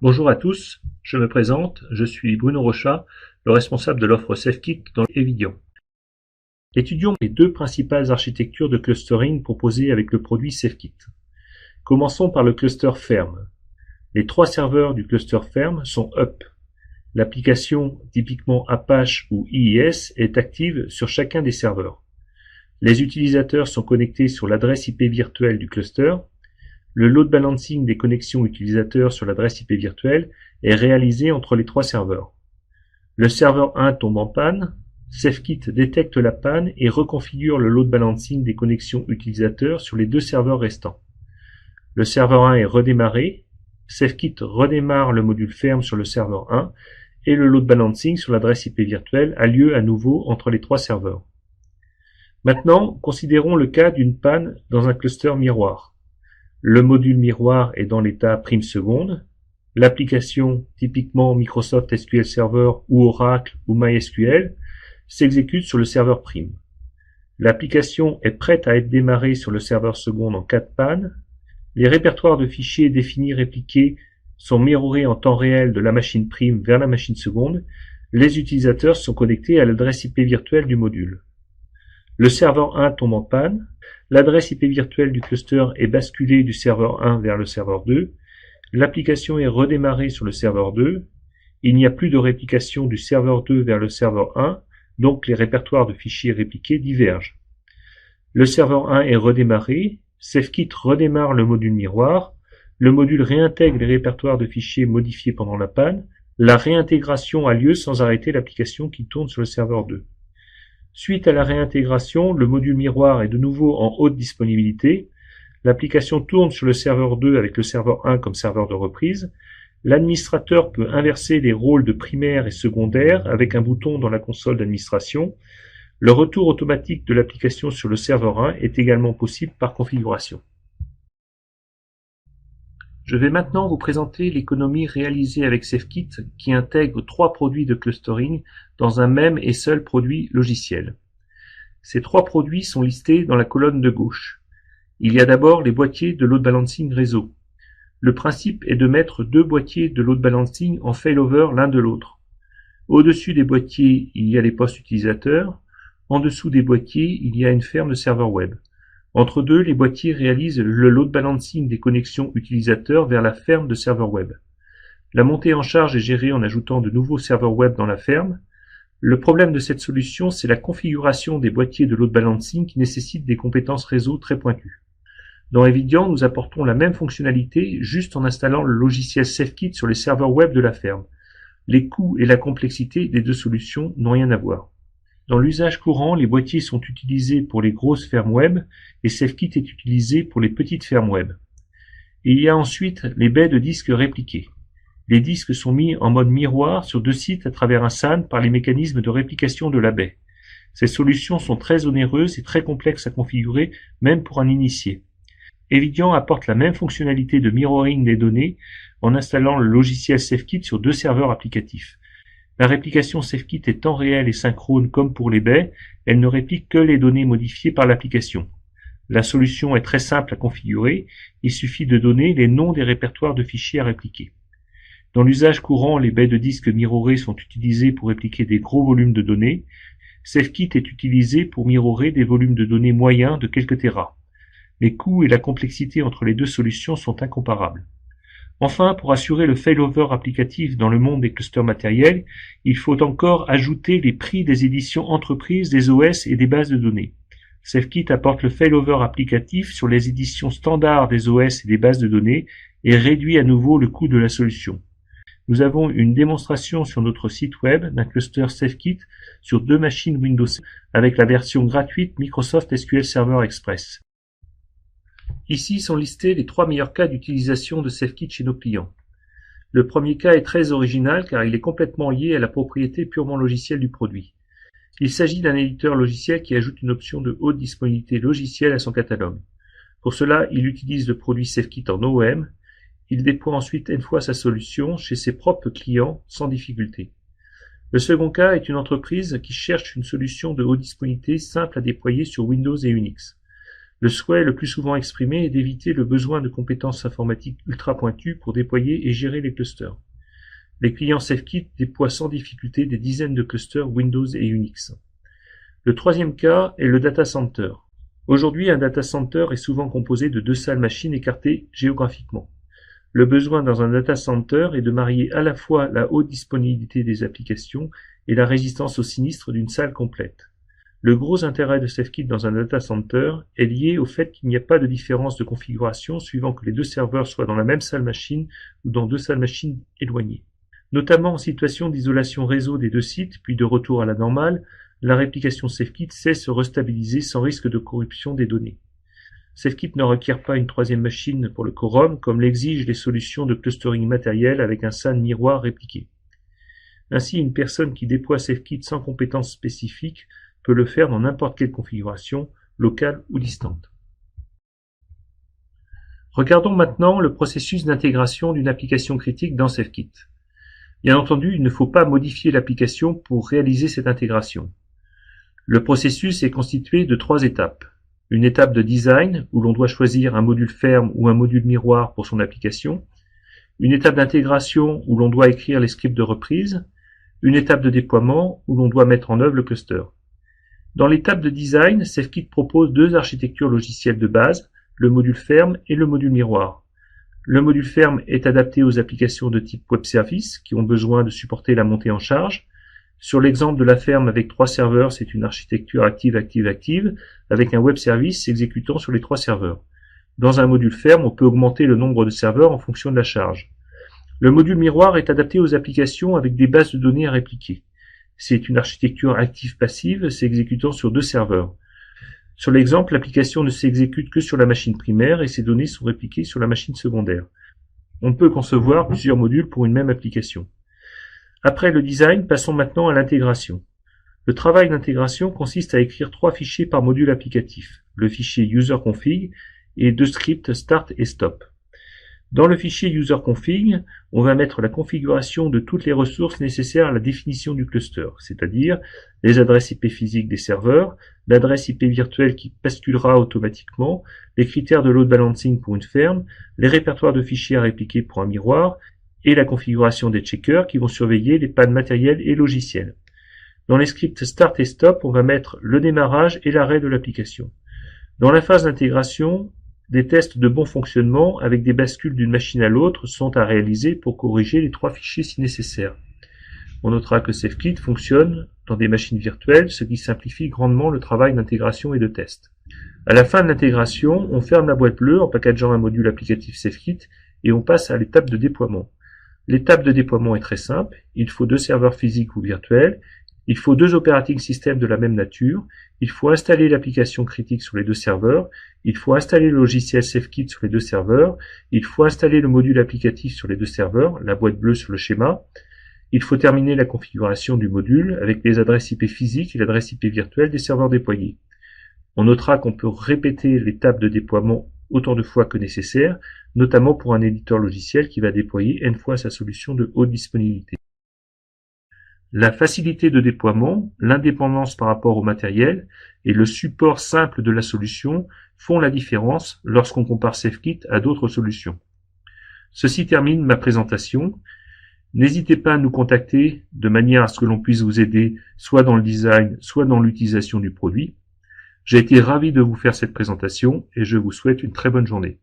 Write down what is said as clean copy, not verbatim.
Bonjour à tous, je me présente, je suis Bruno Rochat, le responsable de l'offre SafeKit dans Evidian. Étudions les deux principales architectures de clustering proposées avec le produit SafeKit. Commençons par le cluster ferme. Les trois serveurs du cluster ferme sont up. L'application, typiquement Apache ou IIS, est active sur chacun des serveurs. Les utilisateurs sont connectés sur l'adresse IP virtuelle du cluster. Le load balancing des connexions utilisateurs sur l'adresse IP virtuelle est réalisé entre les trois serveurs. Le serveur 1 tombe en panne, SafeKit détecte la panne et reconfigure le load balancing des connexions utilisateurs sur les deux serveurs restants. Le serveur 1 est redémarré, SafeKit redémarre le module ferme sur le serveur 1 et le load balancing sur l'adresse IP virtuelle a lieu à nouveau entre les trois serveurs. Maintenant, considérons le cas d'une panne dans un cluster miroir. Le module miroir est dans l'état prime seconde. L'application, typiquement Microsoft SQL Server ou Oracle ou MySQL, s'exécute sur le serveur prime. L'application est prête à être démarrée sur le serveur seconde en cas de panne. Les répertoires de fichiers définis répliqués sont mirrorés en temps réel de la machine prime vers la machine seconde. Les utilisateurs sont connectés à l'adresse IP virtuelle du module. Le serveur 1 tombe en panne. L'adresse IP virtuelle du cluster est basculée du serveur 1 vers le serveur 2. L'application est redémarrée sur le serveur 2. Il n'y a plus de réplication du serveur 2 vers le serveur 1, donc les répertoires de fichiers répliqués divergent. Le serveur 1 est redémarré. SafeKit redémarre le module miroir. Le module réintègre les répertoires de fichiers modifiés pendant la panne. La réintégration a lieu sans arrêter l'application qui tourne sur le serveur 2. Suite à la réintégration, le module miroir est de nouveau en haute disponibilité. L'application tourne sur le serveur 2 avec le serveur 1 comme serveur de reprise. L'administrateur peut inverser les rôles de primaire et secondaire avec un bouton dans la console d'administration. Le retour automatique de l'application sur le serveur 1 est également possible par configuration. Je vais maintenant vous présenter l'économie réalisée avec SafeKit qui intègre trois produits de clustering dans un même et seul produit logiciel. Ces trois produits sont listés dans la colonne de gauche. Il y a d'abord les boîtiers de load balancing réseau. Le principe est de mettre deux boîtiers de load balancing en failover l'un de l'autre. Au-dessus des boîtiers, il y a les postes utilisateurs. En dessous des boîtiers, il y a une ferme de serveur web. Entre deux, les boîtiers réalisent le load balancing des connexions utilisateurs vers la ferme de serveur web. La montée en charge est gérée en ajoutant de nouveaux serveurs web dans la ferme. Le problème de cette solution, c'est la configuration des boîtiers de load balancing qui nécessite des compétences réseau très pointues. Dans Evidian, nous apportons la même fonctionnalité juste en installant le logiciel SafeKit sur les serveurs web de la ferme. Les coûts et la complexité des deux solutions n'ont rien à voir. Dans l'usage courant, les boîtiers sont utilisés pour les grosses fermes web et SafeKit est utilisé pour les petites fermes web. Il y a ensuite les baies de disques répliqués. Les disques sont mis en mode miroir sur deux sites à travers un SAN par les mécanismes de réplication de la baie. Ces solutions sont très onéreuses et très complexes à configurer, même pour un initié. Evidian apporte la même fonctionnalité de mirroring des données en installant le logiciel SafeKit sur deux serveurs applicatifs. La réplication SafeKit est temps réel et synchrone comme pour les baies, elle ne réplique que les données modifiées par l'application. La solution est très simple à configurer, il suffit de donner les noms des répertoires de fichiers à répliquer. Dans l'usage courant, les baies de disques mirrorées sont utilisées pour répliquer des gros volumes de données. SafeKit est utilisé pour mirrorer des volumes de données moyens de quelques téras. Les coûts et la complexité entre les deux solutions sont incomparables. Enfin, pour assurer le failover applicatif dans le monde des clusters matériels, il faut encore ajouter les prix des éditions entreprises des OS et des bases de données. SafeKit apporte le failover applicatif sur les éditions standards des OS et des bases de données et réduit à nouveau le coût de la solution. Nous avons une démonstration sur notre site web d'un cluster SafeKit sur deux machines Windows avec la version gratuite Microsoft SQL Server Express. Ici sont listés les trois meilleurs cas d'utilisation de SafeKit chez nos clients. Le premier cas est très original car il est complètement lié à la propriété purement logicielle du produit. Il s'agit d'un éditeur logiciel qui ajoute une option de haute disponibilité logicielle à son catalogue. Pour cela, il utilise le produit SafeKit en OEM. Il déploie ensuite une fois sa solution chez ses propres clients sans difficulté. Le second cas est une entreprise qui cherche une solution de haute disponibilité simple à déployer sur Windows et Unix. Le souhait le plus souvent exprimé est d'éviter le besoin de compétences informatiques ultra pointues pour déployer et gérer les clusters. Les clients SafeKit déploient sans difficulté des dizaines de clusters Windows et Unix. Le troisième cas est le data center. Aujourd'hui, un data center est souvent composé de 2 salles machines écartées géographiquement. Le besoin dans un data center est de marier à la fois la haute disponibilité des applications et la résistance au sinistre d'une salle complète. Le gros intérêt de SafeKit dans un data center est lié au fait qu'il n'y a pas de différence de configuration suivant que les 2 serveurs soient dans la même salle machine ou dans 2 salles machines éloignées. Notamment en situation d'isolation réseau des 2 sites, puis de retour à la normale, la réplication SafeKit sait se restabiliser sans risque de corruption des données. SafeKit ne requiert pas une 3e machine pour le quorum, comme l'exigent les solutions de clustering matériel avec un SAN miroir répliqué. Ainsi, une personne qui déploie SafeKit sans compétences spécifiques peut le faire dans n'importe quelle configuration, locale ou distante. Regardons maintenant le processus d'intégration d'une application critique dans SafeKit. Bien entendu, il ne faut pas modifier l'application pour réaliser cette intégration. Le processus est constitué de 3 étapes. Une étape de design, où l'on doit choisir un module ferme ou un module miroir pour son application. Une étape d'intégration, où l'on doit écrire les scripts de reprise. Une étape de déploiement, où l'on doit mettre en œuvre le cluster. Dans l'étape de design, SafeKit propose 2 architectures logicielles de base, le module ferme et le module miroir. Le module ferme est adapté aux applications de type web service qui ont besoin de supporter la montée en charge. Sur l'exemple de la ferme avec 3 serveurs, c'est une architecture active-active-active avec un web service s'exécutant sur les 3 serveurs. Dans un module ferme, on peut augmenter le nombre de serveurs en fonction de la charge. Le module miroir est adapté aux applications avec des bases de données à répliquer. C'est une architecture active-passive s'exécutant sur 2 serveurs. Sur l'exemple, l'application ne s'exécute que sur la machine primaire et ses données sont répliquées sur la machine secondaire. On peut concevoir plusieurs modules pour une même application. Après le design, passons maintenant à l'intégration. Le travail d'intégration consiste à écrire 3 fichiers par module applicatif, le fichier user-config et 2 scripts start et stop. Dans le fichier user-config, on va mettre la configuration de toutes les ressources nécessaires à la définition du cluster, c'est-à-dire les adresses IP physiques des serveurs, l'adresse IP virtuelle qui basculera automatiquement, les critères de load balancing pour une ferme, les répertoires de fichiers à répliquer pour un miroir, et la configuration des checkers qui vont surveiller les pannes matérielles et logicielles. Dans les scripts start et stop, on va mettre le démarrage et l'arrêt de l'application. Dans la phase d'intégration, des tests de bon fonctionnement avec des bascules d'une machine à l'autre sont à réaliser pour corriger les 3 fichiers si nécessaire. On notera que SafeKit fonctionne dans des machines virtuelles, ce qui simplifie grandement le travail d'intégration et de test. À la fin de l'intégration, on ferme la boîte bleue en packageant un module applicatif SafeKit et on passe à l'étape de déploiement. L'étape de déploiement est très simple, il faut 2 serveurs physiques ou virtuels, il faut 2 operating systems de la même nature, il faut installer l'application critique sur les 2 serveurs, il faut installer le logiciel SafeKit sur les 2 serveurs, il faut installer le module applicatif sur les 2 serveurs, la boîte bleue sur le schéma, il faut terminer la configuration du module avec les adresses IP physiques et l'adresse IP virtuelle des serveurs déployés. On notera qu'on peut répéter l'étape de déploiement autant de fois que nécessaire, notamment pour un éditeur logiciel qui va déployer n fois sa solution de haute disponibilité. La facilité de déploiement, l'indépendance par rapport au matériel et le support simple de la solution font la différence lorsqu'on compare SafeKit à d'autres solutions. Ceci termine ma présentation. N'hésitez pas à nous contacter de manière à ce que l'on puisse vous aider soit dans le design, soit dans l'utilisation du produit. J'ai été ravi de vous faire cette présentation et je vous souhaite une très bonne journée.